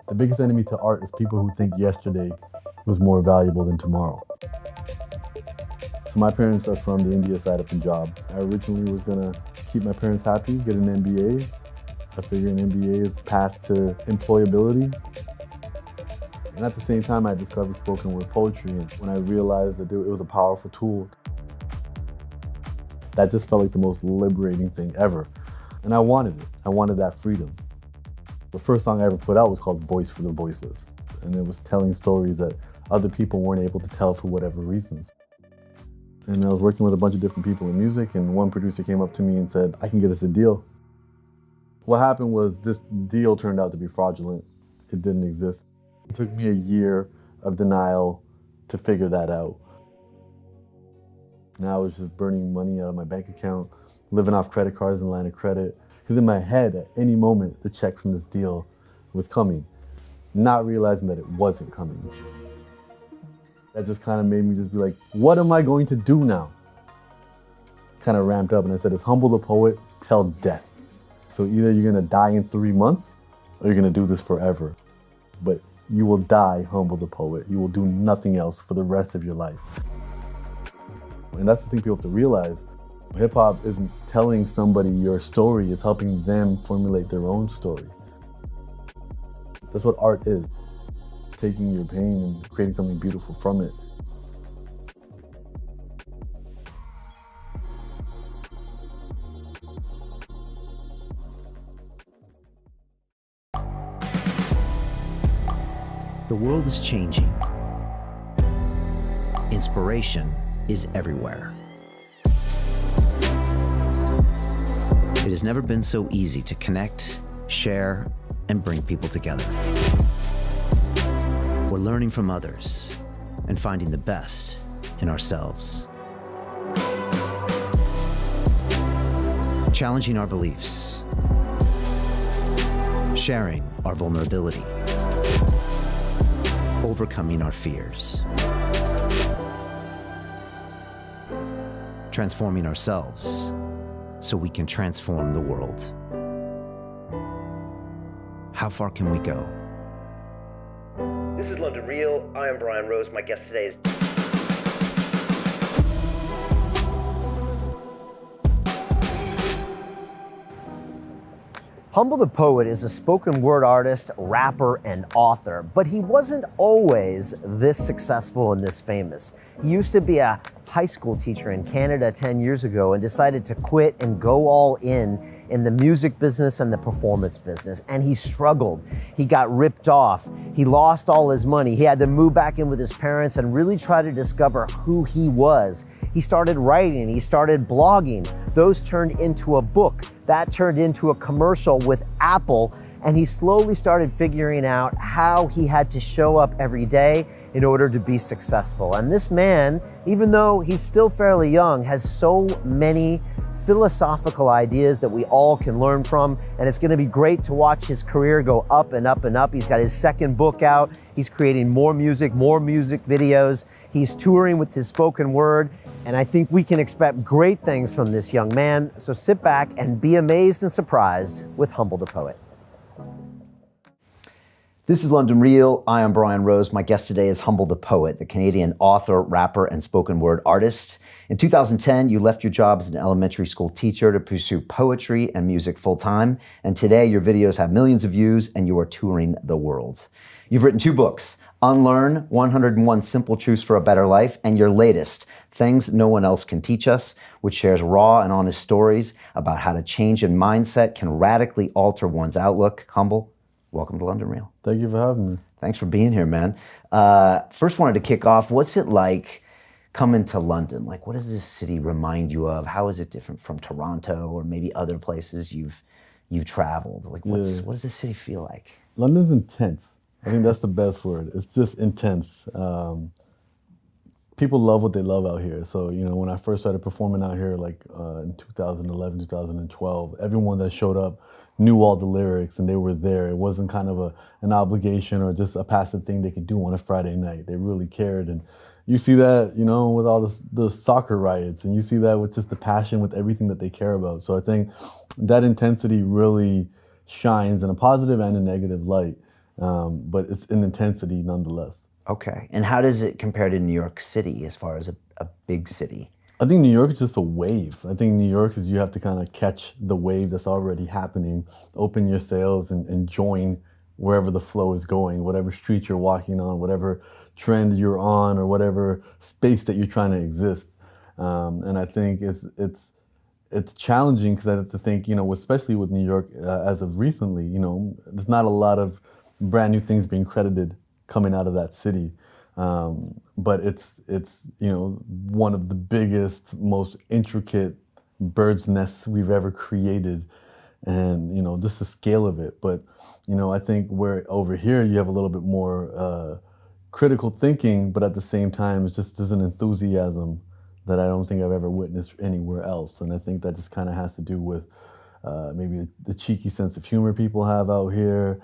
The biggest enemy to art is people who think yesterday was more valuable than tomorrow. So my parents are from the India side of Punjab. I originally was gonna keep my parents happy, get an MBA. I figure an MBA is the path to employability. And at the same time, I discovered spoken word poetry, and when I realized that it was a powerful tool, that just felt like the most liberating thing ever. And I wanted it. I wanted that freedom. The first song I ever put out was called Voice for the Voiceless. And it was telling stories that other people weren't able to tell for whatever reasons. And I was working with a bunch of different people in music, and one producer came up to me and said, I can get us a deal. What happened was this deal turned out to be fraudulent. It didn't exist. It took me a year of denial to figure that out. Now I was just burning money out of my bank account, living off credit cards and line of credit. Because in my head, at any moment, the check from this deal was coming, not realizing that it wasn't coming. That just kind of made me just be like, what am I going to do now? Kind of ramped up, and I said, it's humble the poet till death. So either you're gonna die in 3 months, or you're gonna do this forever. But you will die humble the poet. You will do nothing else for the rest of your life. And that's the thing people have to realize. Hip hop isn't telling somebody your story, it's helping them formulate their own story. That's what art is. Taking your pain and creating something beautiful from it. The world is changing. Inspiration is everywhere. It has never been so easy to connect, share, and bring people together. We're learning from others and finding the best in ourselves. Challenging our beliefs. Sharing our vulnerability. Overcoming our fears. Transforming ourselves so we can transform the world. How far can we go? This is London Real. I am Brian Rose. My guest today is... Humble the Poet is a spoken word artist, rapper, and author, but he wasn't always this successful and this famous. He used to be a high school teacher in Canada 10 years ago and decided to quit and go all in the music business and the performance business, and he struggled. He got ripped off. He lost all his money. He had to move back in with his parents and really try to discover who he was. He started writing, he started blogging. Those turned into a book. That turned into a commercial with Apple, and he slowly started figuring out how he had to show up every day in order to be successful. And this man, even though he's still fairly young, has so many philosophical ideas that we all can learn from, and it's gonna be great to watch his career go up and up and up. He's got his second book out. He's creating more music videos. He's touring with his spoken word, and I think we can expect great things from this young man. So sit back and be amazed and surprised with Humble the Poet. This is London Real. I am Brian Rose. My guest today is Humble the Poet, the Canadian author, rapper, and spoken word artist. In 2010, you left your job as an elementary school teacher to pursue poetry and music full-time. And today, your videos have millions of views and you are touring the world. You've written 2 books, UNLEARN, 101 Simple Truths for a Better Life, and your latest, Things No One Else Can Teach Us, which shares raw and honest stories about how to change a mindset can radically alter one's outlook. Humble, welcome to London Real. Thank you for having me. Thanks for being here, man. First wanted to kick off, what's it like coming to London? Like, what does this city remind you of? How is it different from Toronto or maybe other places you've traveled? Like, what does this city feel like? London's intense. I think that's the best word. It's just intense. People love what they love out here. So, you know, when I first started performing out here, like in 2011, 2012, everyone that showed up knew all the lyrics and they were there. It wasn't kind of an obligation or just a passive thing they could do on a Friday night. They really cared. And you see that, you know, with all the soccer riots, and you see that with just the passion with everything that they care about. So I think that intensity really shines in a positive and a negative light. but it's an intensity nonetheless. Okay. And how does it compare to New York City as far as a big city? I think New York is just a wave. I think New York is you have to kind of catch the wave that's already happening, open your sails and join wherever the flow is going, whatever street you're walking on, whatever trend you're on, or whatever space that you're trying to exist. And I think it's challenging because I have to think, especially with New York as of recently, there's not a lot of brand new things being credited coming out of that city. But it's one of the biggest, most intricate bird's nests we've ever created, and just the scale of it. But I think where over here you have a little bit more critical thinking, but at the same time it's just there's an enthusiasm that I don't think I've ever witnessed anywhere else, and I think that just kind of has to do with maybe the cheeky sense of humor people have out here.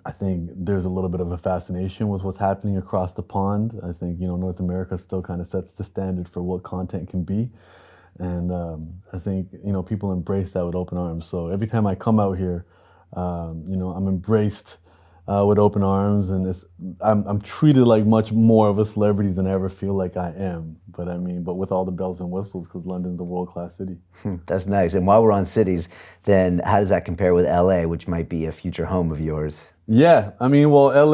I think there's a little bit of a fascination with what's happening across the pond. I think, North America still kind of sets the standard for what content can be. And I think, people embrace that with open arms. So every time I come out here, I'm embraced with open arms, and I'm treated like much more of a celebrity than I ever feel like I am. But with all the bells and whistles, because London's a world-class city. That's nice. And while we're on cities, then how does that compare with LA, which might be a future home of yours? Yeah, LA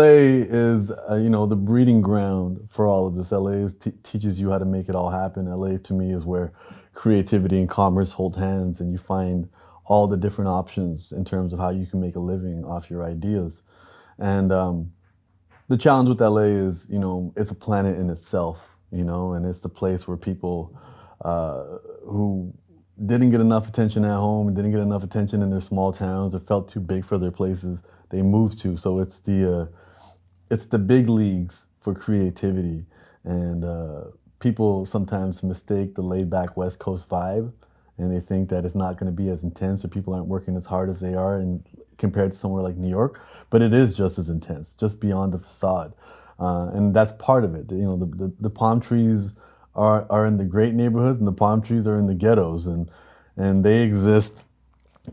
is, the breeding ground for all of this. LA teaches you how to make it all happen. LA to me is where creativity and commerce hold hands, and you find all the different options in terms of how you can make a living off your ideas. And the challenge with LA is, it's a planet in itself, and it's the place where people who didn't get enough attention at home and didn't get enough attention in their small towns or felt too big for their places, they moved to. So it's the big leagues for creativity, and people sometimes mistake the laid back West Coast vibe, and they think that it's not going to be as intense, or people aren't working as hard as they are compared to somewhere like New York. But it is just as intense, just beyond the facade, and that's part of it. The palm trees are in the great neighborhoods, and the palm trees are in the ghettos, and they exist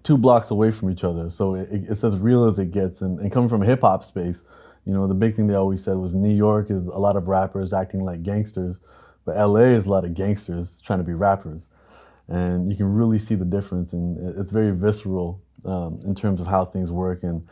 2 blocks away from each other. So it's as real as it gets. And coming from a hip hop space, the big thing they always said was New York is a lot of rappers acting like gangsters, but LA is a lot of gangsters trying to be rappers. And you can really see the difference, and it's very visceral in terms of how things work. And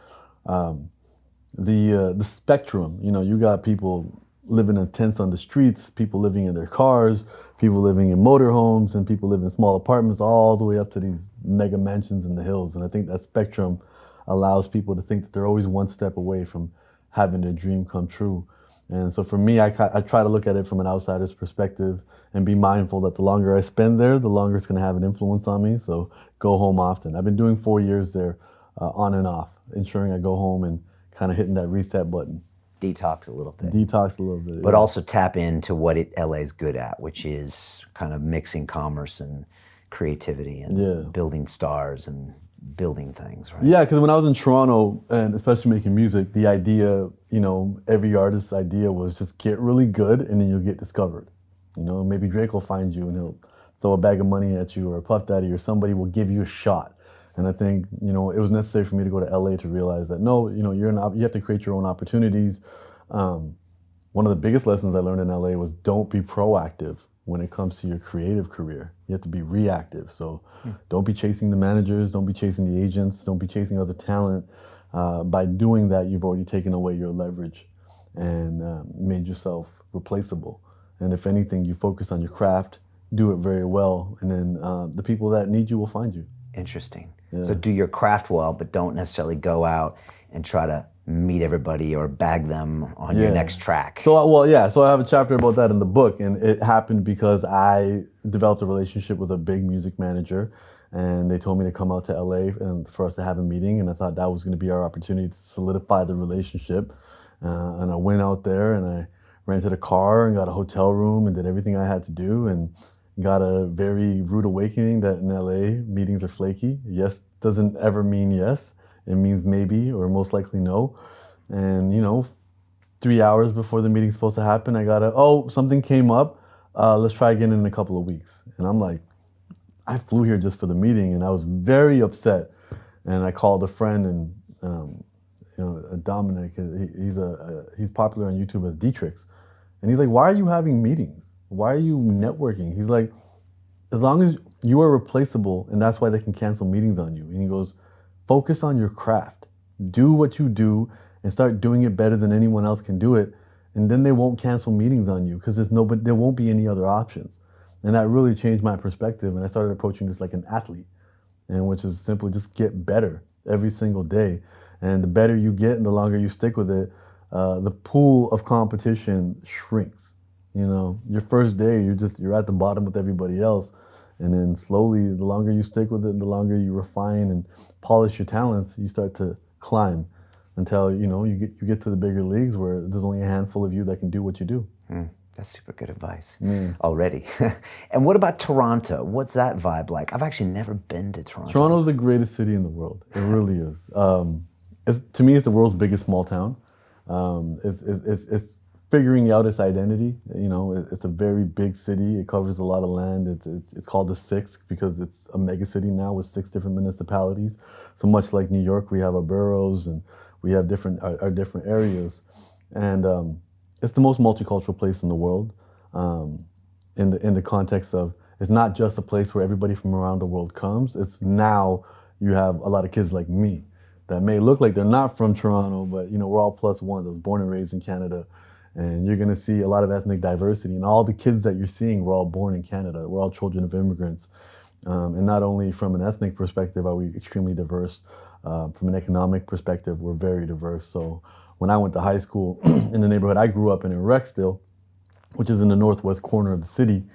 the spectrum, you got people living in tents on the streets, people living in their cars, people living in motorhomes, and people living in small apartments, all the way up to these mega mansions in the hills. And I think that spectrum allows people to think that they're always one step away from having their dream come true. And so for me, I try to look at it from an outsider's perspective and be mindful that the longer I spend there, the longer it's going to have an influence on me. So go home often. I've been doing 4 years there on and off, ensuring I go home and kind of hitting that reset button. Detox a little bit. Detox a little bit. But also tap into what LA is good at, which is kind of mixing commerce and creativity and building stars and building things, right? Yeah, because when I was in Toronto, and especially making music, the idea, every artist's idea was just get really good and then you'll get discovered. Maybe Drake will find you and he'll throw a bag of money at you, or a Puff Daddy or somebody will give you a shot. And I think, it was necessary for me to go to LA to realize that, no, you have to create your own opportunities. One of the biggest lessons I learned in LA was don't be proactive when it comes to your creative career. You have to be reactive. So don't be chasing the managers, don't be chasing the agents, don't be chasing other talent. By doing that, you've already taken away your leverage and made yourself replaceable. And if anything, you focus on your craft, do it very well, and then the people that need you will find you. Interesting. Yeah. So do your craft well, but don't necessarily go out and try to meet everybody or bag them on your next track. So I have a chapter about that in the book, and it happened because I developed a relationship with a big music manager, and they told me to come out to LA and for us to have a meeting, and I thought that was going to be our opportunity to solidify the relationship. And I went out there and I rented a car and got a hotel room and did everything I had to do, and got a very rude awakening that in LA meetings are flaky. Yes doesn't ever mean yes. It means maybe or most likely no. And 3 hours before the meeting's supposed to happen, I got something came up. Let's try again in a couple of weeks. And I'm like, I flew here just for the meeting, and I was very upset. And I called a friend, and Dominic. He's popular on YouTube as Dietrich, and he's like, "Why are you having meetings? Why are you networking?" He's like, "As long as you are replaceable, and that's why they can cancel meetings on you." And he goes, "Focus on your craft. Do what you do, and start doing it better than anyone else can do it, and then they won't cancel meetings on you because there won't be any other options." And that really changed my perspective, and I started approaching this like an athlete, and which is simply just get better every single day. And the better you get and the longer you stick with it, the pool of competition shrinks. Your first day, you're at the bottom with everybody else. And then slowly, the longer you stick with it and the longer you refine and polish your talents, you start to climb until, you get to the bigger leagues where there's only a handful of you that can do what you do. That's super good advice already. And what about Toronto? What's that vibe like? I've actually never been to Toronto. Toronto's the greatest city in the world. It really is. To me, it's the world's biggest small town. It's figuring out its identity. It's a very big city. It covers a lot of land. It's called the Six because it's a mega city now with 6 different municipalities. So much like New York, we have our boroughs and we have our different areas. And it's the most multicultural place in the world. In the context of it's not just a place where everybody from around the world comes. It's now you have a lot of kids like me that may look like they're not from Toronto, but we're all +1. I was born and raised in Canada. And you're going to see a lot of ethnic diversity. And all the kids that you're seeing were all born in Canada. We're all children of immigrants. And not only from an ethnic perspective are we extremely diverse, from an economic perspective, we're very diverse. So when I went to high school in the neighborhood I grew up in Rexdale, which is in the northwest corner of the city,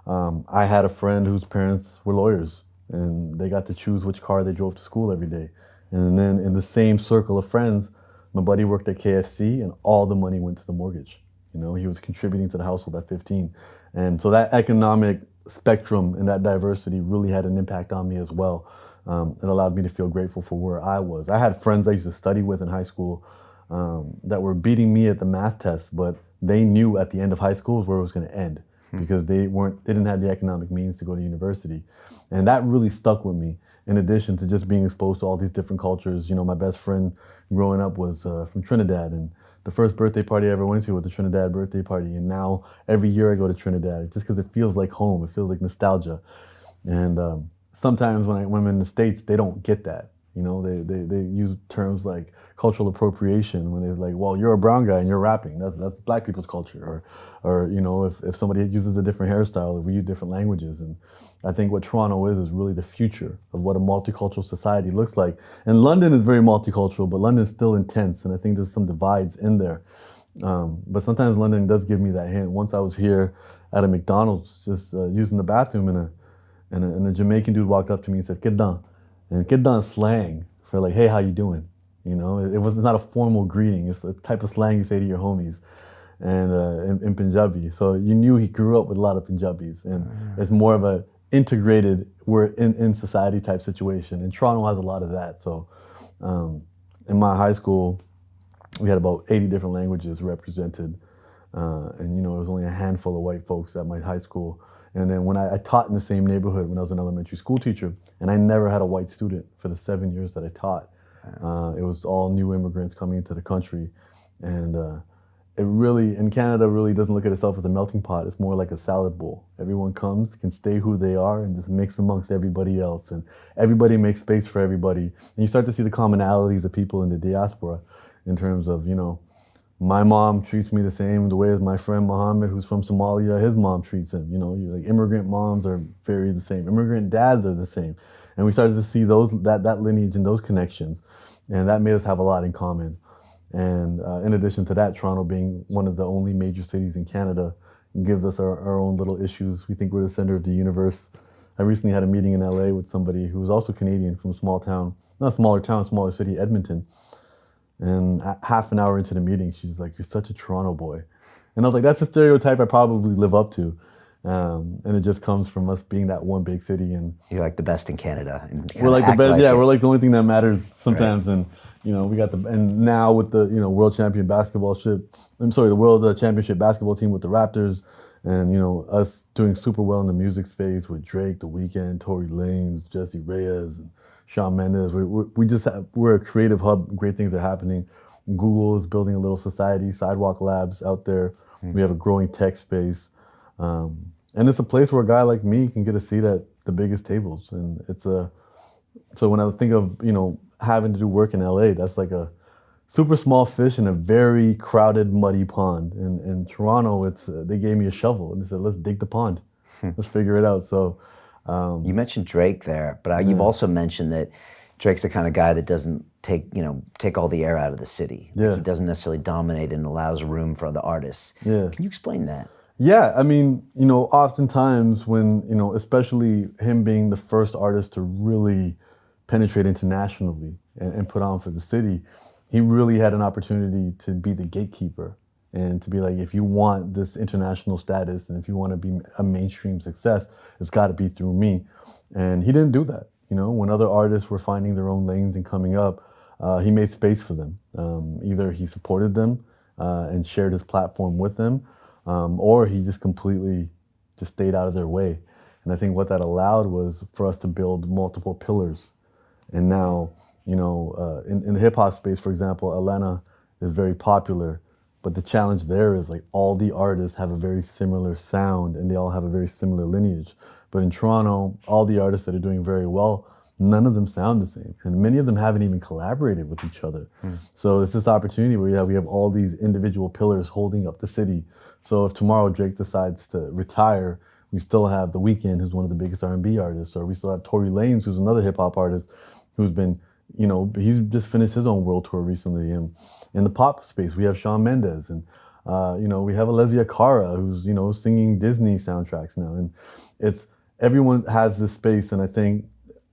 I had a friend whose parents were lawyers. And they got to choose which car they drove to school every day. And then in the same circle of friends, my buddy worked at KFC and all the money went to the mortgage. He was contributing to the household at 15. And so that economic spectrum and that diversity really had an impact on me as well. It allowed me to feel grateful for where I was. I had friends I used to study with in high school that were beating me at the math test, but they knew at the end of high school where it was going to end because they didn't have the economic means to go to university. And that really stuck with me. In addition to just being exposed to all these different cultures, my best friend growing up was from Trinidad, and the first birthday party I ever went to was the Trinidad birthday party. And now every year I go to Trinidad just because it feels like home. It feels like nostalgia. And sometimes when I'm in the States, they don't get that. They use terms like cultural appropriation when they're like, well, you're a brown guy and you're rapping. That's black people's culture. Or if somebody uses a different hairstyle, if we use different languages. And I think what Toronto is really the future of what a multicultural society looks like. And London is very multicultural, but London's still intense. And I think there's some divides in there. But sometimes London does give me that hint. Once I was here at a McDonald's, just using the bathroom, and a Jamaican dude walked up to me and said, "Kedan." And Kedan is slang for like, "Hey, how you doing?" It's not a formal greeting. It's the type of slang you say to your homies, and in Punjabi. So you knew he grew up with a lot of Punjabis, and it's more of a integrated, we're in society type situation. And Toronto has a lot of that. So in my high school, we had about 80 different languages represented, and it was only a handful of white folks at my high school. And then when I taught in the same neighborhood when I was an elementary school teacher, and I never had a white student for the 7 years that I taught. It was all new immigrants coming into the country. And in Canada really doesn't look at itself as a melting pot. It's more like a salad bowl. Everyone comes, can stay who they are, and just mix amongst everybody else. And everybody makes space for everybody. And you start to see the commonalities of people in the diaspora in terms of, my mom treats me the same the way as my friend Mohammed, who's from Somalia, his mom treats him. Like immigrant moms are very the same. Immigrant dads are the same. And we started to see that lineage and those connections. And that made us have a lot in common. And in addition to that, Toronto being one of the only major cities in Canada gives us our own little issues. We think we're the center of the universe. I recently had a meeting in LA with somebody who was also Canadian from a small town, not a smaller town, smaller city, Edmonton. And half an hour into the meeting, she's like, "You're such a Toronto boy." And I was like, that's a stereotype I probably live up to. And it just comes from us being that one big city. And you're like the best in Canada. And we're like the best. Yeah, we're like the only thing that matters sometimes. Right. And we got and now with the world champion the world championship basketball team with the Raptors, and us doing super well in the music space with Drake, The Weeknd, Tory Lanez, Jesse Reyes, and Shawn Mendes. We're a creative hub. Great things are happening. Google is building a little society, Sidewalk Labs out there. We have a growing tech space. And it's a place where a guy like me can get a seat at the biggest tables. And so when I think of, having to do work in LA, that's like a super small fish in a very crowded, muddy pond. And in Toronto, they gave me a shovel and they said, let's dig the pond. Let's figure it out. So you mentioned Drake there, but you've also mentioned that Drake's the kind of guy that doesn't take all the air out of the city. Yeah. Like, he doesn't necessarily dominate and allows room for other artists. Yeah. Can you explain that? Yeah, I mean, oftentimes when, especially him being the first artist to really penetrate internationally and put on for the city, he really had an opportunity to be the gatekeeper and to be like, if you want this international status and if you want to be a mainstream success, it's got to be through me. And he didn't do that. When other artists were finding their own lanes and coming up, he made space for them. Either he supported them and shared his platform with them, or he just completely just stayed out of their way. And I think what that allowed was for us to build multiple pillars. And now, in the hip hop space, for example, Atlanta is very popular, but the challenge there is like all the artists have a very similar sound and they all have a very similar lineage. But in Toronto, all the artists that are doing very well, none of them sound the same. And many of them haven't even collaborated with each other. So it's this opportunity where we have all these individual pillars holding up the city. So if tomorrow Drake decides to retire, we still have The Weeknd, who's one of the biggest R&B artists, or we still have Tory Lanez, who's another hip hop artist, who's been, he's just finished his own world tour recently. And in the pop space, we have Shawn Mendes, and we have Alessia Cara, who's singing Disney soundtracks now. And everyone has this space, and I think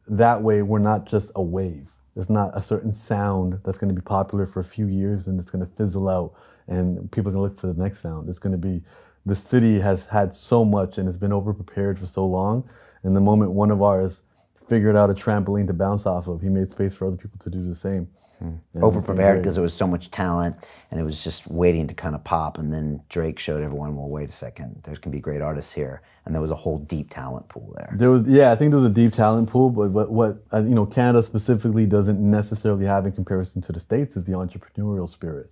that way we're not just a wave. It's not a certain sound that's going to be popular for a few years and it's going to fizzle out and people are going to look for the next sound. It's going to be, the city has had so much and it's been over-prepared for so long. And the moment one of ours figured out a trampoline to bounce off of, he made space for other people to do the same. Over-prepared because there was so much talent and it was just waiting to kind of pop, and then Drake showed everyone, well, wait a second, there can be great artists here, and there was a whole deep talent pool there. I think there was a deep talent pool, but what Canada specifically doesn't necessarily have in comparison to the States is the entrepreneurial spirit.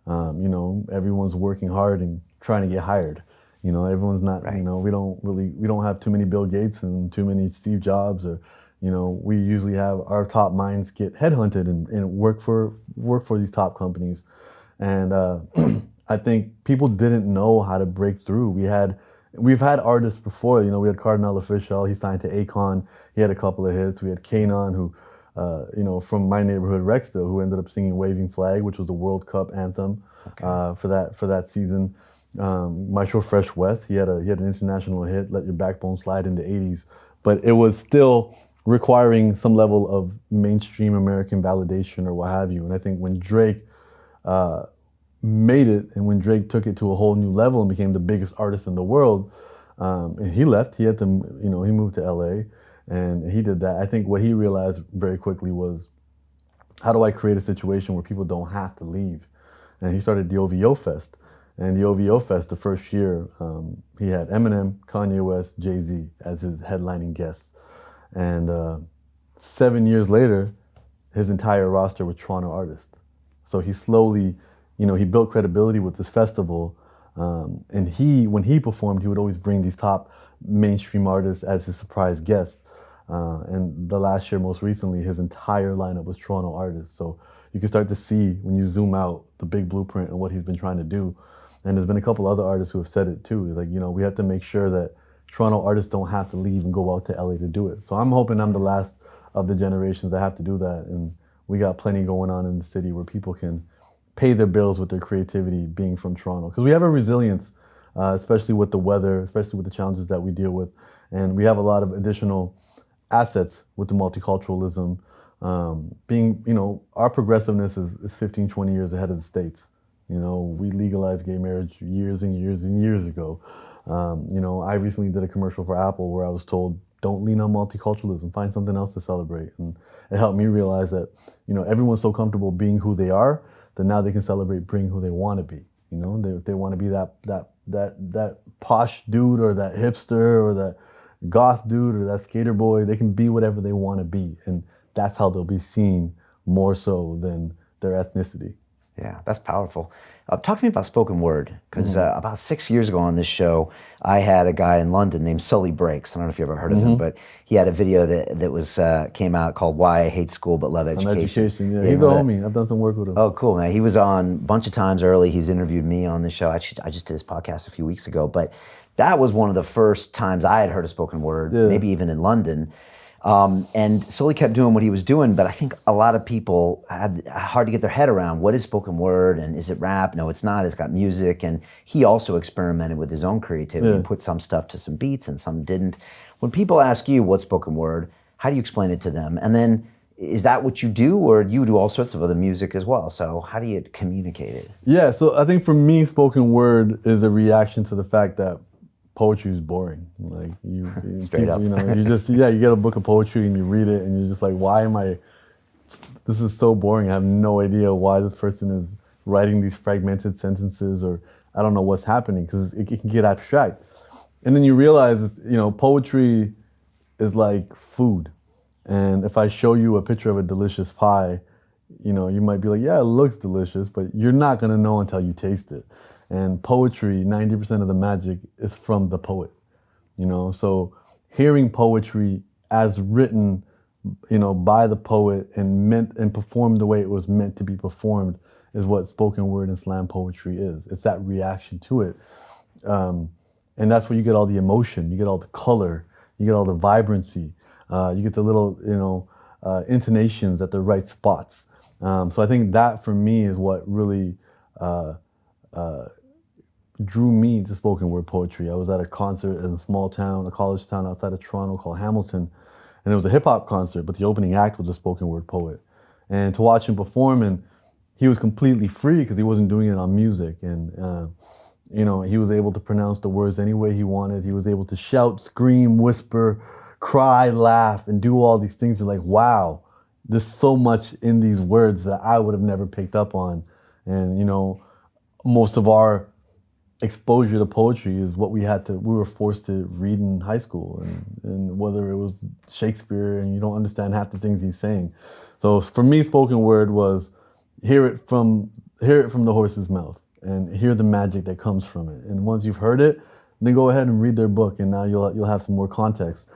Everyone's working hard and trying to get hired. Everyone's not, right. We don't have too many Bill Gates and too many Steve Jobs, or we usually have our top minds get headhunted and work for these top companies. And I think people didn't know how to break through. We've had artists before, we had Cardinal Official, he signed to Akon, he had a couple of hits. We had Kanon, who, from my neighborhood, Rexdale, who ended up singing Waving Flag, which was the World Cup anthem for that season. Maestro Fresh West, he had an international hit, Let Your Backbone Slide, in the 80s. But it was still requiring some level of mainstream American validation or what have you. And I think when Drake made it, and when Drake took it to a whole new level and became the biggest artist in the world, and he left, he had to, he moved to LA and he did that. I think what he realized very quickly was, how do I create a situation where people don't have to leave? And he started the OVO Fest. And the OVO Fest, the first year, he had Eminem, Kanye West, Jay-Z as his headlining guests. And 7 years later, his entire roster was Toronto artists. So he slowly, he built credibility with this festival. And when he performed, he would always bring these top mainstream artists as his surprise guests. And the last year, most recently, his entire lineup was Toronto artists. So you can start to see, when you zoom out, the big blueprint and what he's been trying to do. And there's been a couple other artists who have said it too. Like, we have to make sure that Toronto artists don't have to leave and go out to LA to do it. So I'm hoping I'm the last of the generations that have to do that. And we got plenty going on in the city where people can pay their bills with their creativity being from Toronto. Because we have a resilience, especially with the weather, especially with the challenges that we deal with. And we have a lot of additional assets with the multiculturalism. Our progressiveness is 15, 20 years ahead of the States. We legalized gay marriage years and years and years ago. I recently did a commercial for Apple where I was told, don't lean on multiculturalism, find something else to celebrate. And it helped me realize that, everyone's so comfortable being who they are that now they can celebrate being who they want to be. If they want to be that posh dude or that hipster or that goth dude or that skater boy, they can be whatever they want to be. And that's how they'll be seen more so than their ethnicity. Yeah, that's powerful. Talk to me about spoken word, because about 6 years ago on this show, I had a guy in London named Sully Breaks. I don't know if you ever heard of him, but he had a video that was came out called "Why I Hate School But Love Education." On education, yeah. You He's a remember homie. I've done some work with him. Oh, cool, man. He was on a bunch of times early. He's interviewed me on the show. I just did his podcast a few weeks ago, but that was one of the first times I had heard a spoken word, maybe even in London. And Sully kept doing what he was doing, but I think a lot of people had hard to get their head around what is spoken word and is it rap? No, it's not. It's got music. And he also experimented with his own creativity and put some stuff to some beats and some didn't. When people ask you what's spoken word, how do you explain it to them? And then is that what you do, or you do all sorts of other music as well? So how do you communicate it? Yeah, so I think for me, spoken word is a reaction to the fact that poetry is boring. Like you Straight up. You know, you just you get a book of poetry and you read it and you're just like, why am I? This is so boring. I have no idea why this person is writing these fragmented sentences, or I don't know what's happening, because it can get abstract. And then you realize, poetry is like food. And if I show you a picture of a delicious pie, you might be like, yeah, it looks delicious, but you're not gonna know until you taste it. And poetry, 90% of the magic is from the poet, So hearing poetry as written, by the poet and performed the way it was meant to be performed is what spoken word and slam poetry is. It's that reaction to it. And that's where you get all the emotion, you get all the color, you get all the vibrancy, you get the little, intonations at the right spots. So I think that for me is what really drew me to spoken word poetry. I was at a concert in a small town, a college town outside of Toronto called Hamilton, and it was a hip hop concert, but the opening act was a spoken word poet. And to watch him perform, and he was completely free because he wasn't doing it on music, and he was able to pronounce the words any way he wanted. He was able to shout, scream, whisper, cry, laugh, and do all these things. You're like, wow, there's so much in these words that I would have never picked up on. And most of our exposure to poetry is what we were forced to read in high school, and whether it was Shakespeare and you don't understand half the things he's saying. So for me, spoken word was hear it from the horse's mouth and hear the magic that comes from it. And once you've heard it, then go ahead and read their book, and now you'll have some more context.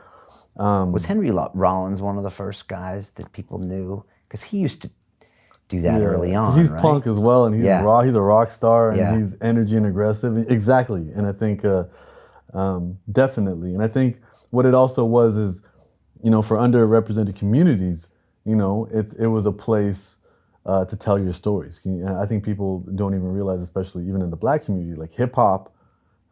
Was Henry Rollins one of the first guys that people knew? Because he used to do that early on. He's right? punk as well, and he's raw. He's a rock star, and he's energy and aggressive. Exactly, and I think definitely. And I think what it also was is, for underrepresented communities, it was a place to tell your stories. I think people don't even realize, especially even in the Black community, like hip hop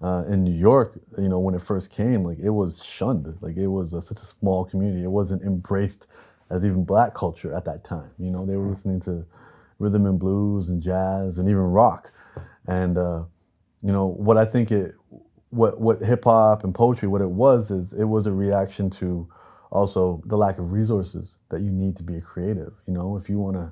in New York, when it first came, like it was shunned. Like it was such a small community. It wasn't embraced as even Black culture at that time. They were listening to rhythm and blues and jazz and even rock. And what I think what hip hop and poetry, what it was is it was a reaction to also the lack of resources that you need to be a creative. If you want to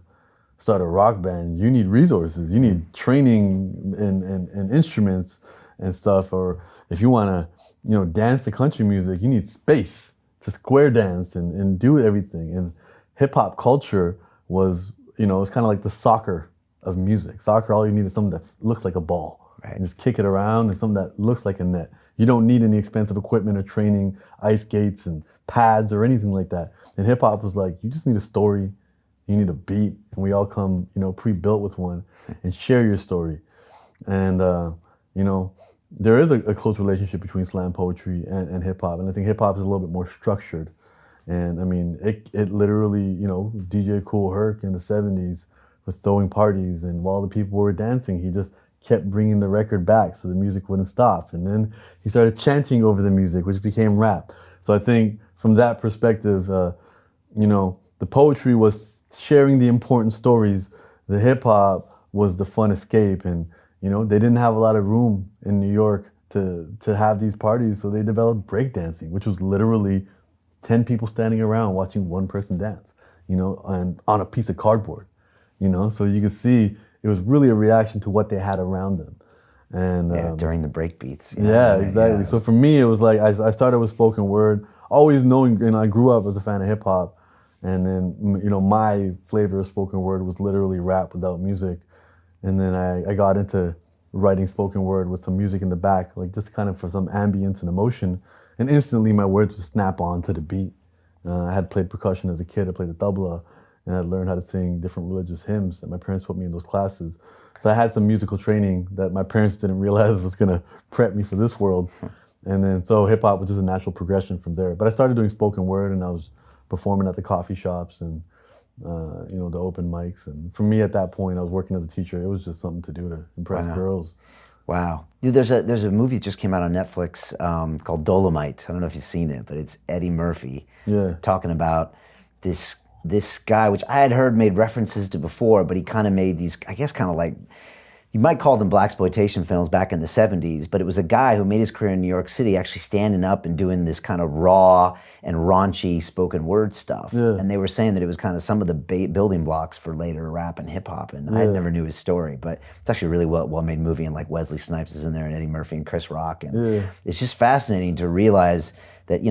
start a rock band, you need resources. You need training and instruments and stuff. Or if you want to, dance to country music, you need space to square dance and do everything. And hip hop culture was, it's kind of like the soccer of music. Soccer, all you need is something that looks like a ball. Right. And just kick it around, and something that looks like a net. You don't need any expensive equipment or training, ice skates and pads or anything like that. And hip hop was like, you just need a story, you need a beat, and we all come, pre-built with one, and share your story. And there is a close relationship between slam poetry and hip hop, and I think hip hop is a little bit more structured. And I mean, it literally, DJ Kool Herc in the 70s was throwing parties, and while the people were dancing, he just kept bringing the record back so the music wouldn't stop. And then he started chanting over the music, which became rap. So I think from that perspective, the poetry was sharing the important stories. The hip hop was the fun escape, and they didn't have a lot of room in New York to have these parties, so they developed breakdancing, which was literally 10 people standing around watching one person dance, and on a piece of cardboard, so you could see it was really a reaction to what they had around them. And during the break beats. Exactly. So for me, it was like, I started with spoken word, always knowing, I grew up as a fan of hip hop, And then, my flavor of spoken word was literally rap without music. And then I got into writing spoken word with some music in the back, like just kind of for some ambience and emotion. And instantly my words would snap on to the beat. I had played percussion as a kid. I played the tabla, and I learned how to sing different religious hymns that my parents put me in those classes. So I had some musical training that my parents didn't realize was gonna prep me for this world. And then so hip hop was just a natural progression from there. But I started doing spoken word, and I was performing at the coffee shops and the open mics. And for me at that point, I was working as a teacher. It was just something to do to impress girls. Wow. Dude, there's a movie that just came out on Netflix called Dolomite. I don't know if you've seen it, but it's Eddie Murphy talking about this guy, which I had heard made references to before, but he kind of made these, I guess, kind of like, you might call them blaxploitation films back in the 70s, but it was a guy who made his career in New York City actually standing up and doing this kind of raw and raunchy spoken word stuff. Yeah. And they were saying that it was kind of some of the building blocks for later rap and hip hop. And I never knew his story, but it's actually a really well made movie. And like Wesley Snipes is in there and Eddie Murphy and Chris Rock. And it's just fascinating to realize that,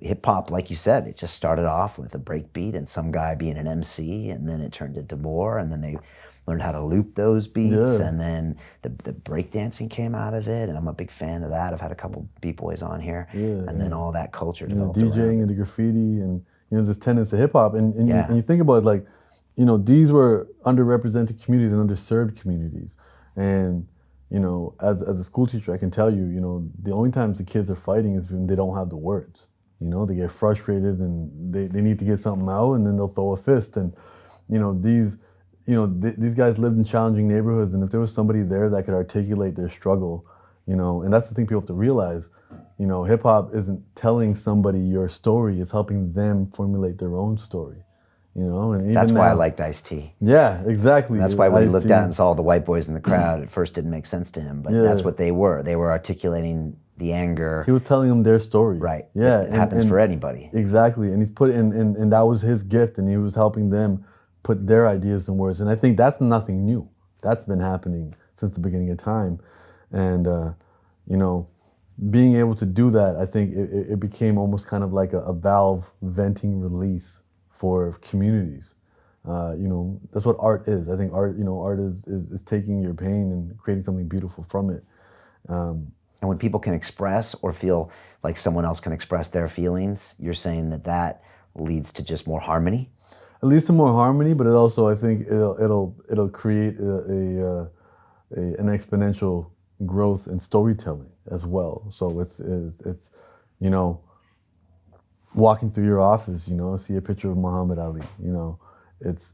hip hop, like you said, it just started off with a break beat and some guy being an MC, and then it turned into more, and then they learned how to loop those beats, and then the breakdancing came out of it, and I'm a big fan of that. I've had a couple B-boys on here, and then all that culture developed DJing and the graffiti and, there's tenets to hip hop. And you think about it, like, these were underrepresented communities and underserved communities. And, as a school teacher, I can tell you, the only times the kids are fighting is when they don't have the words. They get frustrated and they need to get something out, and then they'll throw a fist. And, these guys lived in challenging neighborhoods, and if there was somebody there that could articulate their struggle, and that's the thing people have to realize, hip hop isn't telling somebody your story, it's helping them formulate their own story, and even that's why I liked Ice-T. Yeah, exactly. That's why when he looked out and saw all the white boys in the crowd, at first didn't make sense to him, but that's what they were. They were articulating the anger. He was telling them their story. Right. Yeah. It happens for anybody. Exactly. And he's put in, and that was his gift, and he was helping them put their ideas in words. And I think that's nothing new. That's been happening since the beginning of time. And, being able to do that, I think it became almost kind of like a valve venting release for communities. That's what art is. I think art is taking your pain and creating something beautiful from it. And when people can express or feel like someone else can express their feelings, you're saying that leads to just more harmony? It leads to more harmony, but it also, I think, it'll create an exponential growth in storytelling as well. So it's walking through your office, see a picture of Muhammad Ali, it's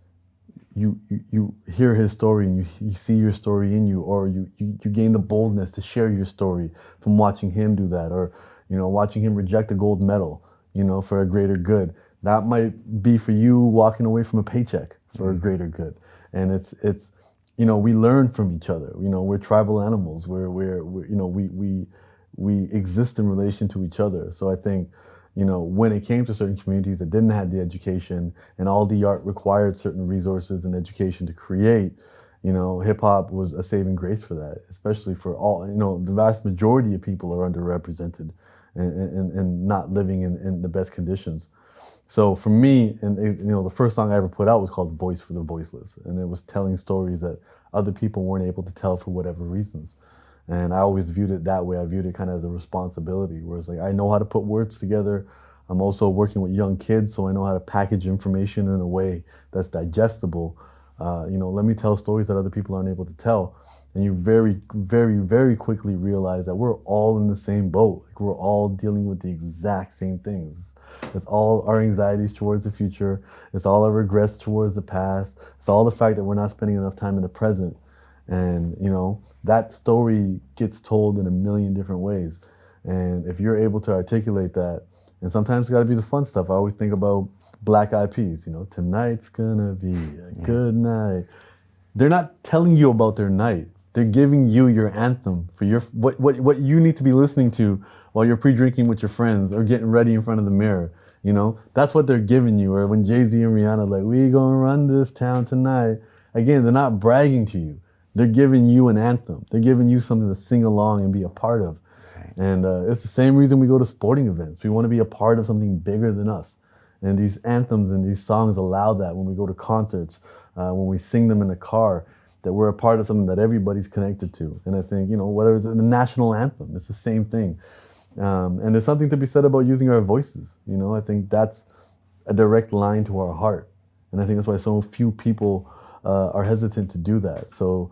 you hear his story and you see your story in you, or you gain the boldness to share your story from watching him do that, or watching him reject a gold medal, for a greater good. That might be for you walking away from a paycheck for a greater good. And it's we learn from each other. We're tribal animals. We exist in relation to each other. So I think, when it came to certain communities that didn't have the education and all the art required certain resources and education to create, hip hop was a saving grace for that, especially for all, the vast majority of people are underrepresented and not living in the best conditions. So for me, and the first song I ever put out was called Voice for the Voiceless. And it was telling stories that other people weren't able to tell for whatever reasons. And I always viewed it that way. I viewed it kind of as a responsibility, where it's like, I know how to put words together. I'm also working with young kids, so I know how to package information in a way that's digestible. Let me tell stories that other people aren't able to tell. And you very, very, very quickly realize that we're all in the same boat. Like, we're all dealing with the exact same things. It's all our anxieties towards the future. It's all our regrets towards the past. It's all the fact that we're not spending enough time in the present. And, that story gets told in a million different ways. And if you're able to articulate that, and sometimes it's got to be the fun stuff. I always think about Black Eyed Peas, tonight's gonna be a good night. They're not telling you about their night. They're giving you your anthem for your what you need to be listening to while you're pre-drinking with your friends or getting ready in front of the mirror. That's what they're giving you. Or when Jay-Z and Rihanna like, we gonna run this town tonight. Again, they're not bragging to you. They're giving you an anthem. They're giving you something to sing along and be a part of. Right. And it's the same reason we go to sporting events. We want to be a part of something bigger than us. And these anthems and these songs allow that when we go to concerts, when we sing them in the car, that we're a part of something that everybody's connected to. And I think, whether it's the national anthem, it's the same thing. And there's something to be said about using our voices. I think that's a direct line to our heart. And I think that's why so few people are hesitant to do that. So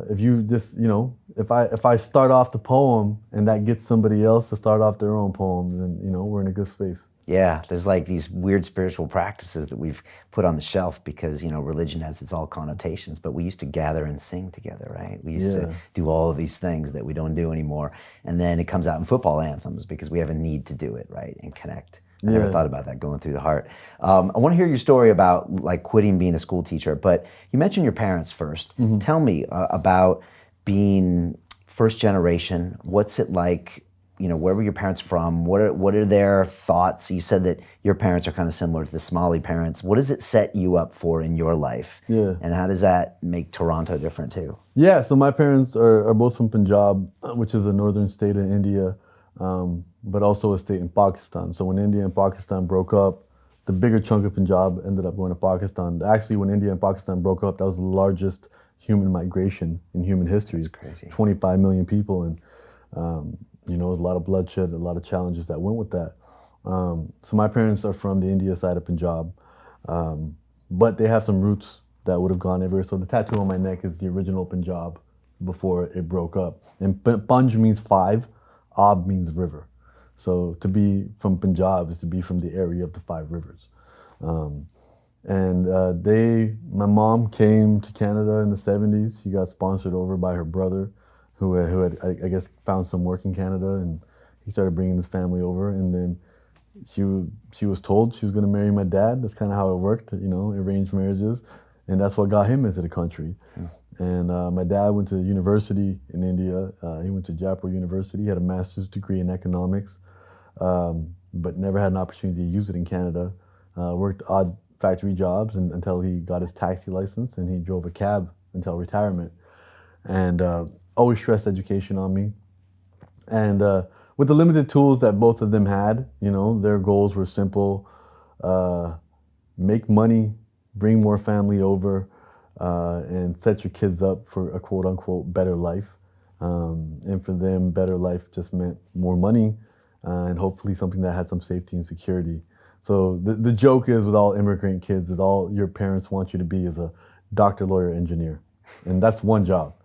if you just, if I start off the poem and that gets somebody else to start off their own poem, then, we're in a good space. Yeah, there's like these weird spiritual practices that we've put on the shelf because, religion has its all connotations, but we used to gather and sing together, right? We used to do all of these things that we don't do anymore. And then it comes out in football anthems because we have a need to do it, right? And connect. I never thought about that going through the heart. I want to hear your story about like quitting being a school teacher, but you mentioned your parents first. Tell me about being first generation. What's it like? Where were your parents from? What are their thoughts? You said that your parents are kind of similar to the Somali parents. What does it set you up for in your life? Yeah. And how does that make Toronto different too? Yeah, so my parents are both from Punjab, which is a northern state in India, but also a state in Pakistan. So when India and Pakistan broke up, the bigger chunk of Punjab ended up going to Pakistan. Actually, when India and Pakistan broke up, that was the largest human migration in human history. That's crazy. 25 million people, and there was a lot of bloodshed, a lot of challenges that went with that. So my parents are from the India side of Punjab, but they have some roots that would have gone everywhere. So the tattoo on my neck is the original Punjab before it broke up. And Panj means 5, Ab means river. So to be from Punjab is to be from the area of the 5 rivers. My mom came to Canada in the 70s. She got sponsored over by her brother, who had, I guess, found some work in Canada, and he started bringing his family over. And then she was told she was going to marry my dad. That's kind of how it worked, arranged marriages. And that's what got him into the country. And my dad went to university in India. He went to Jaipur University. He had a master's degree in economics, but never had an opportunity to use it in Canada. Worked odd factory jobs until he got his taxi license, and he drove a cab until retirement. And always stressed education on me. And with the limited tools that both of them had, their goals were simple: make money, bring more family over, and set your kids up for a quote unquote better life. And for them, better life just meant more money and hopefully something that had some safety and security. So the joke is with all immigrant kids is all your parents want you to be is a doctor, lawyer, engineer. And that's one job.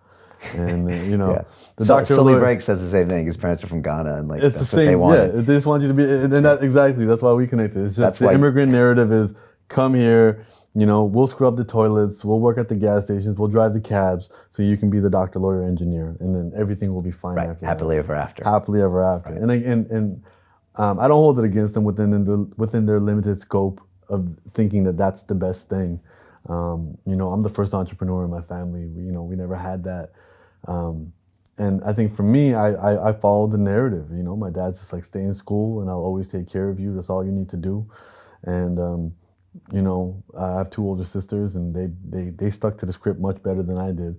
And the doctor, Sully lawyer, Brake says the same thing. His parents are from Ghana, and it's that's the what same. they wanted. Yeah, they just want you to be, and that exactly. That's why we connected. It's just That's the why- immigrant narrative is come here. We'll scrub the toilets. We'll work at the gas stations. We'll drive the cabs, so you can be the doctor, lawyer, engineer, and then everything will be fine Right, after. happily ever after. Happily ever after. Right. And I don't hold it against them within their limited scope of thinking that that's the best thing. I'm the first entrepreneur in my family. We never had that. And I think for me, I followed the narrative. My dad's just like, stay in school and I'll always take care of you. That's all you need to do. And, I have 2 older sisters, and they stuck to the script much better than I did.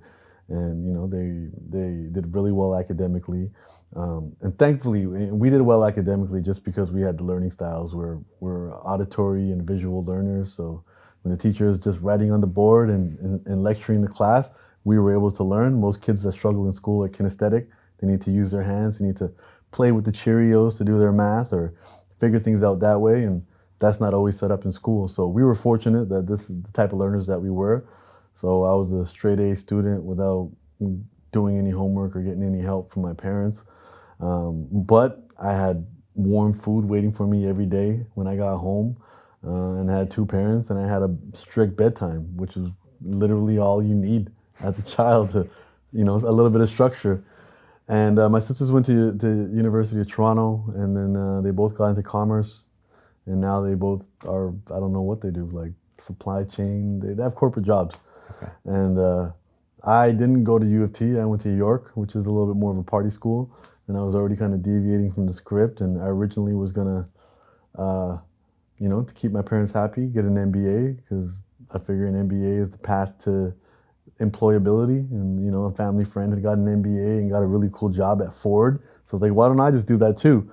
And, they did really well academically. And thankfully, we did well academically just because we had the learning styles. We're auditory and visual learners. So when the teacher is just writing on the board and lecturing the class, we were able to learn. Most kids that struggle in school are kinesthetic. They need to use their hands. They need to play with the Cheerios to do their math or figure things out that way. And that's not always set up in school. So we were fortunate that this is the type of learners that we were. So I was a straight A student without doing any homework or getting any help from my parents. But I had warm food waiting for me every day when I got home. And I had 2 parents, and I had a strict bedtime, which is literally all you need as a child to, a little bit of structure. And my sisters went to University of Toronto, and then they both got into commerce, and now they both are, I don't know what they do, like supply chain, they have corporate jobs. Okay. And I didn't go to U of T, I went to York, which is a little bit more of a party school, and I was already kind of deviating from the script, and I originally was gonna, to keep my parents happy, get an MBA, because I figure an MBA is the path to employability. And a family friend had got an MBA and got a really cool job at Ford, so I was like, why don't I just do that too?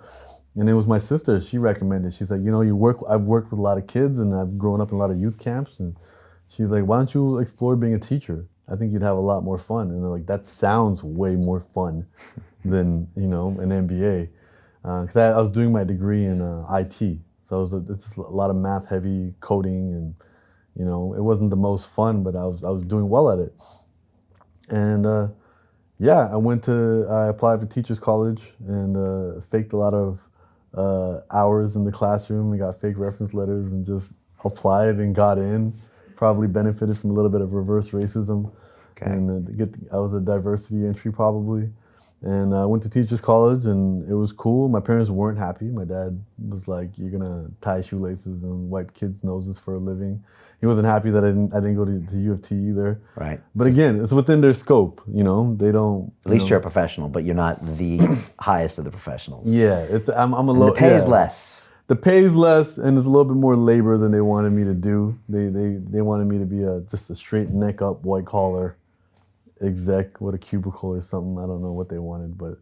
And it was my sister. She recommended. She's like, I've worked with a lot of kids, and I've grown up in a lot of youth camps. And she's like, why don't you explore being a teacher? I think you'd have a lot more fun. And they're like, that sounds way more fun than an MBA. Because I was doing my degree in IT, so it's a lot of math heavy coding, and it wasn't the most fun, but I was doing well at it. And yeah, I applied for teachers college and faked a lot of hours in the classroom and got fake reference letters and just applied and got in. Probably benefited from a little bit of reverse racism. Okay. And I was a diversity entry probably. And I went to teachers college and it was cool. My parents weren't happy. My dad was like, "You're gonna tie shoelaces and wipe kids' noses for a living." He wasn't happy that I didn't go to U of T either. Right. But again, it's within their scope. They don't. At least you're a professional, but you're not the highest of the professionals. Yeah, I'm a And low. the pay is yeah. less. The pay is less, and it's a little bit more labor than they wanted me to do. They wanted me to be just a straight neck up white collar exec with a cubicle or something. I don't know what they wanted, but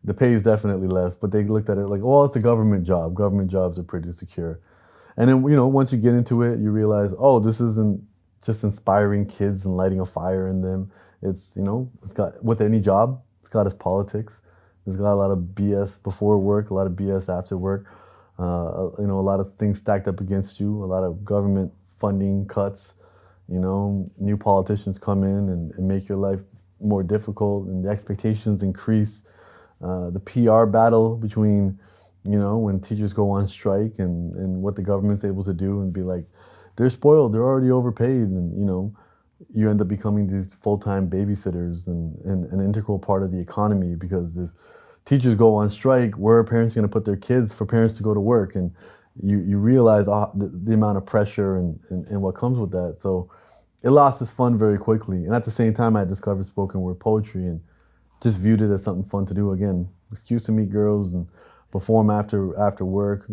the pay is definitely less. But they looked at it like, well, it's a government job. Government jobs are pretty secure. And then, once you get into it, you realize, oh, this isn't just inspiring kids and lighting a fire in them. It's got, with any job, it's got its politics. There's got a lot of BS before work, a lot of BS after work. A lot of things stacked up against you, a lot of government funding cuts. New politicians come in and make your life more difficult, and the expectations increase. The PR battle between, when teachers go on strike and what the government's able to do and be like, they're spoiled, they're already overpaid, and you end up becoming these full-time babysitters and an integral part of the economy, because if teachers go on strike, where are parents going to put their kids for parents to go to work? And you realize the amount of pressure and what comes with that. So it lost its fun very quickly. And at the same time, I discovered spoken word poetry and just viewed it as something fun to do. Again, excuse to meet girls and perform after work,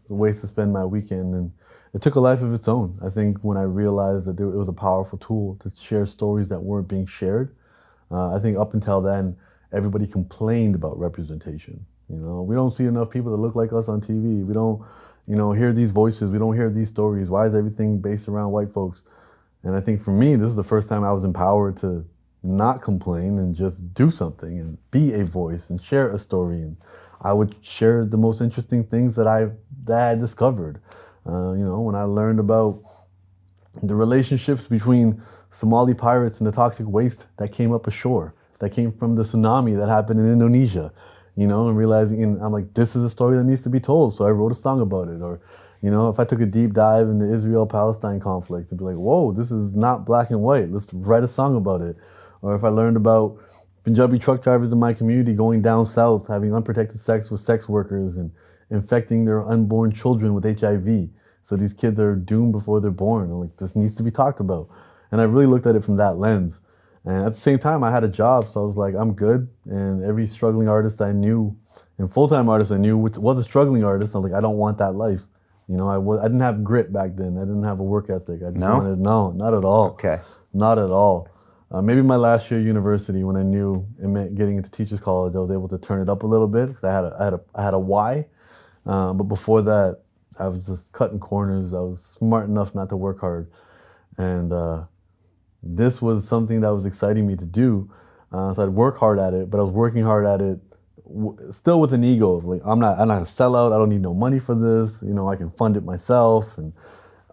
ways to spend my weekend. And it took a life of its own. I think when I realized that it was a powerful tool to share stories that weren't being shared. I think up until then, everybody complained about representation. We don't see enough people that look like us on TV. We don't, hear these voices. We don't hear these stories. Why is everything based around white folks? And I think for me, this is the first time I was empowered to not complain and just do something and be a voice and share a story. And I would share the most interesting things that I discovered. When I learned about the relationships between Somali pirates and the toxic waste that came up ashore, that came from the tsunami that happened in Indonesia, and realizing, and I'm like, this is a story that needs to be told. So I wrote a song about it. Or, if I took a deep dive in the Israel-Palestine conflict and be like, whoa, this is not black and white. Let's write a song about it. Or if I learned about Punjabi truck drivers in my community going down south, having unprotected sex with sex workers and infecting their unborn children with HIV. So these kids are doomed before they're born. And like, this needs to be talked about. And I really looked at it from that lens. And at the same time, I had a job, so I was like, I'm good. And every struggling artist I knew, and full-time artist I knew, which was a struggling artist, I was like, I don't want that life. I didn't have grit back then. I didn't have a work ethic. I just wanted, no, not at all. Okay. Not at all. Maybe my last year at university, when I knew it meant getting into teachers college, I was able to turn it up a little bit because I had a why. But before that, I was just cutting corners. I was smart enough not to work hard. And this was something that was exciting me to do. So I'd work hard at it, but I was working hard at it still with an ego of like, I'm not a sellout. I don't need no money for this. I can fund it myself. And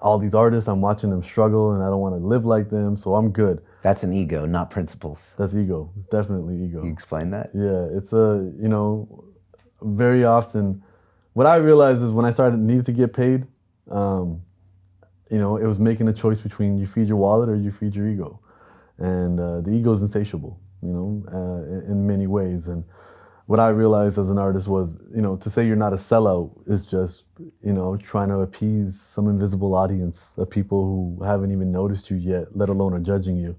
all these artists, I'm watching them struggle and I don't want to live like them. So I'm good. That's an ego, not principles. That's ego. Definitely ego. Can you explain that? Yeah, it's very often, what I realized is when I needed to get paid, it was making a choice between you feed your wallet or you feed your ego. And the ego is insatiable, in many ways. And what I realized as an artist was, to say you're not a sellout is just, trying to appease some invisible audience of people who haven't even noticed you yet, let alone are judging you.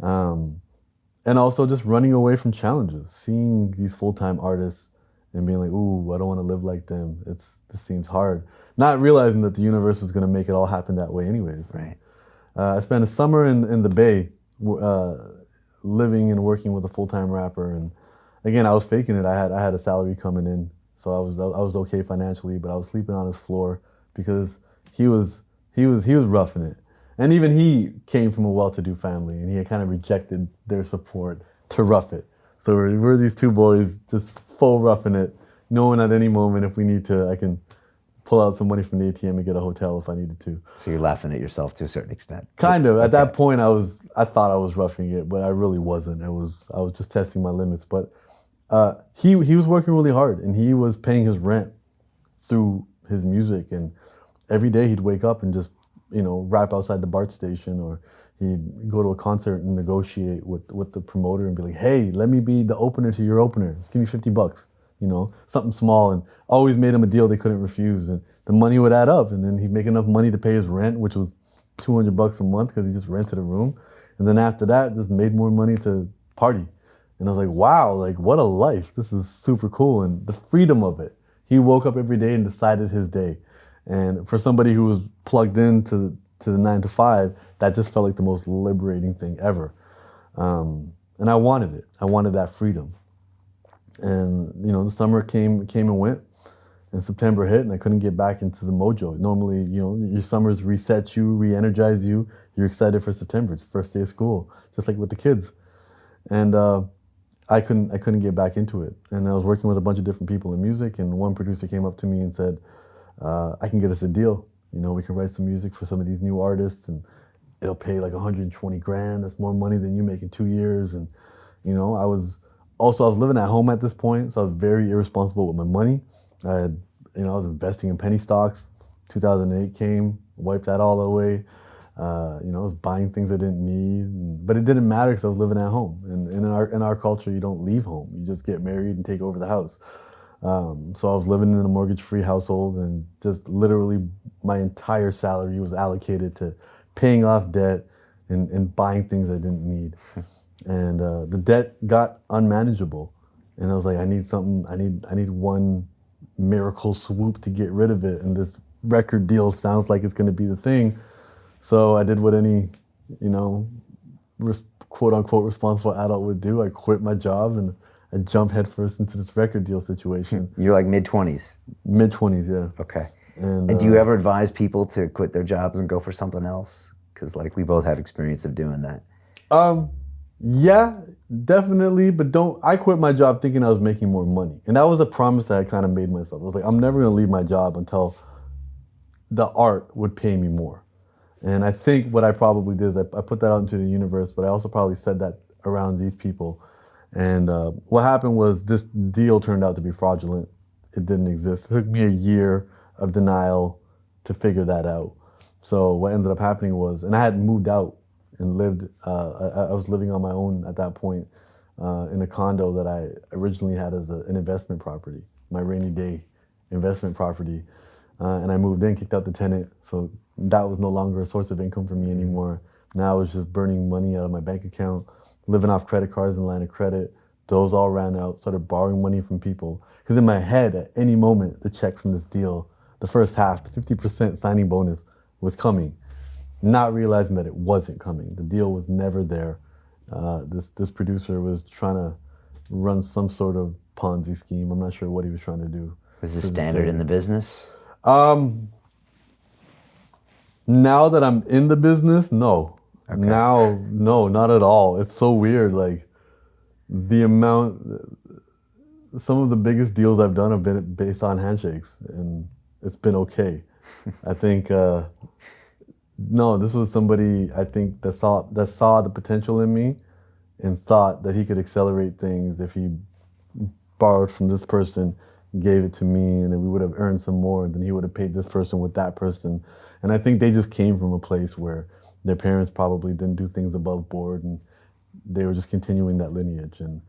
And also just running away from challenges, seeing these full-time artists and being like, ooh, I don't want to live like them. This seems hard. Not realizing that the universe was going to make it all happen that way anyways. Right. I spent a summer in the Bay living and working with a full-time rapper. And again, I was faking it. I had a salary coming in so I was okay financially, but I was sleeping on his floor because he was roughing it. And even he came from a well-to-do family, and he had kind of rejected their support to rough it. So we're these two boys just full roughing it, knowing at any moment if we need to, I can pull out some money from the ATM and get a hotel if I needed to. So you're laughing at yourself to a certain extent. Kind of. At that point, I thought I was roughing it, but I really wasn't. I was just testing my limits. But he was working really hard, and he was paying his rent through his music. And every day he'd wake up and just rap outside the BART station, or he'd go to a concert and negotiate with the promoter and be like, hey, let me be the opener to your opener. Just give me $50, something small. And always made him a deal they couldn't refuse. And the money would add up. And then he'd make enough money to pay his rent, which was $200 a month because he just rented a room. And then after that, just made more money to party. And I was like, wow, like what a life. This is super cool. And the freedom of it. He woke up every day and decided his day. And for somebody who was plugged into the 9 to 5, that just felt like the most liberating thing ever. And I wanted it. I wanted that freedom. And the summer came and went, and September hit, and I couldn't get back into the mojo. Normally, your summers reset you, re-energize you. You're excited for September. It's first day of school, just like with the kids. And I couldn't get back into it. And I was working with a bunch of different people in music, and one producer came up to me and said, I can get us a deal. We can write some music for some of these new artists, and it'll pay like 120 grand. That's more money than you make in 2 years. And I was living at home at this point, so I was very irresponsible with my money. I was investing in penny stocks. 2008 came, wiped that all away. I was buying things I didn't need, but it didn't matter because I was living at home. And in our culture, you don't leave home. You just get married and take over the house. So I was living in a mortgage-free household, and just literally my entire salary was allocated to paying off debt and buying things I didn't need. And the debt got unmanageable, and I was like, I need something. I need one miracle swoop to get rid of it. And this record deal sounds like it's going to be the thing. So I did what any, quote unquote responsible adult would do. I quit my job and I jumped headfirst into this record deal situation. You're like mid-20s? Mid-20s, yeah. Okay. And do you ever advise people to quit their jobs and go for something else? Because we both have experience of doing that. Yeah, definitely. But I quit my job thinking I was making more money. And that was a promise that I kind of made myself. I was like, I'm never going to leave my job until the art would pay me more. And I think what I probably did is I put that out into the universe, but I also probably said that around these people. And what happened was this deal turned out to be fraudulent. It didn't exist. It took me a year of denial to figure that out. So what ended up happening was, and I had moved out and lived, I was living on my own at that point in a condo that I originally had as an investment property, my rainy day investment property. And I moved in, kicked out the tenant. So that was no longer a source of income for me anymore. Now I was just burning money out of my bank account, living off credit cards and line of credit. Those all ran out, started borrowing money from people. Because in my head, at any moment, the check from this deal, the first half, the 50% signing bonus was coming, not realizing that it wasn't coming. The deal was never there. This producer was trying to run some sort of Ponzi scheme. I'm not sure what he was trying to do. Is this standard in the business? Now that I'm in the business, no. Okay. Now, no, not at all. It's so weird. Like the amount, some of the biggest deals I've done have been based on handshakes, and it's been okay. I think, no, this was somebody I think that saw the potential in me and thought that he could accelerate things if he borrowed from this person, gave it to me, and then we would have earned some more, and then he would have paid this person with that person. And I think they just came from a place where their parents probably didn't do things above board, and they were just continuing that lineage. And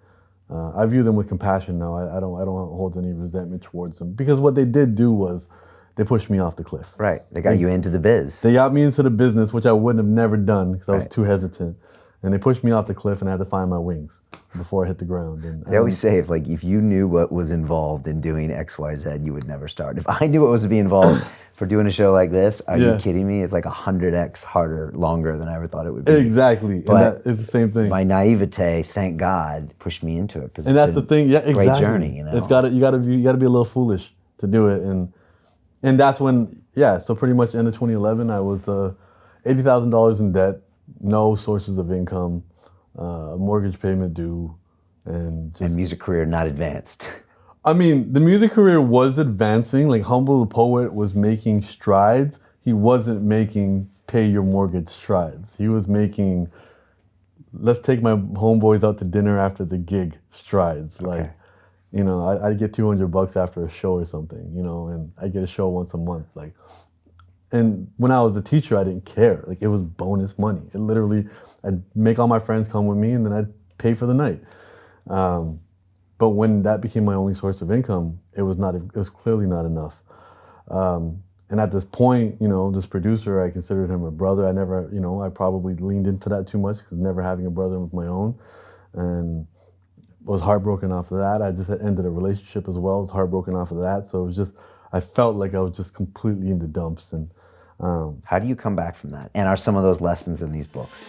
I view them with compassion now. I don't hold any resentment towards them, because what they did do was they pushed me off the cliff. Right. They got you into the biz. They got me into the business, which I wouldn't have never done because I was too hesitant. And they pushed me off the cliff, and I had to find my wings before I hit the ground. And They always say if you knew what was involved in doing X, Y, Z, you would never start. If I knew what was to be involved for doing a show like this, are you kidding me? It's like 100x harder, longer than I ever thought it would be. Exactly, But and it's the same thing. My naivete, thank God, pushed me into it because And that's the thing, yeah, exactly. Great journey, you know. It's you gotta be a little foolish to do it, and that's when, so pretty much end of 2011, I was $80,000 in debt, no sources of income, mortgage payment due, and music career not advanced. I mean, the music career was advancing. Like Humble the Poet was making strides. He wasn't making pay your mortgage strides. He was making, let's take my homeboys out to dinner after the gig strides. Like, you know, I'd get $200 after a show or something, you know, and I get a show once a month. Like, and when I was a teacher, I didn't care. Like, it was bonus money. It literally, I'd make all my friends come with me, and then I'd pay for the night. But when that became my only source of income, it was clearly not enough. And at this point, you know, this producer, I considered him a brother. I probably leaned into that too much because never having a brother of my own, and was heartbroken off of that. I just had ended a relationship as well. Was heartbroken off of that. So it was just, I felt like I was just completely in the dumps. And how do you come back from that? And are some of those lessons in these books?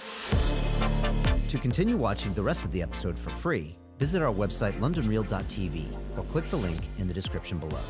To continue watching the rest of the episode for free, visit our website londonreal.tv or click the link in the description below.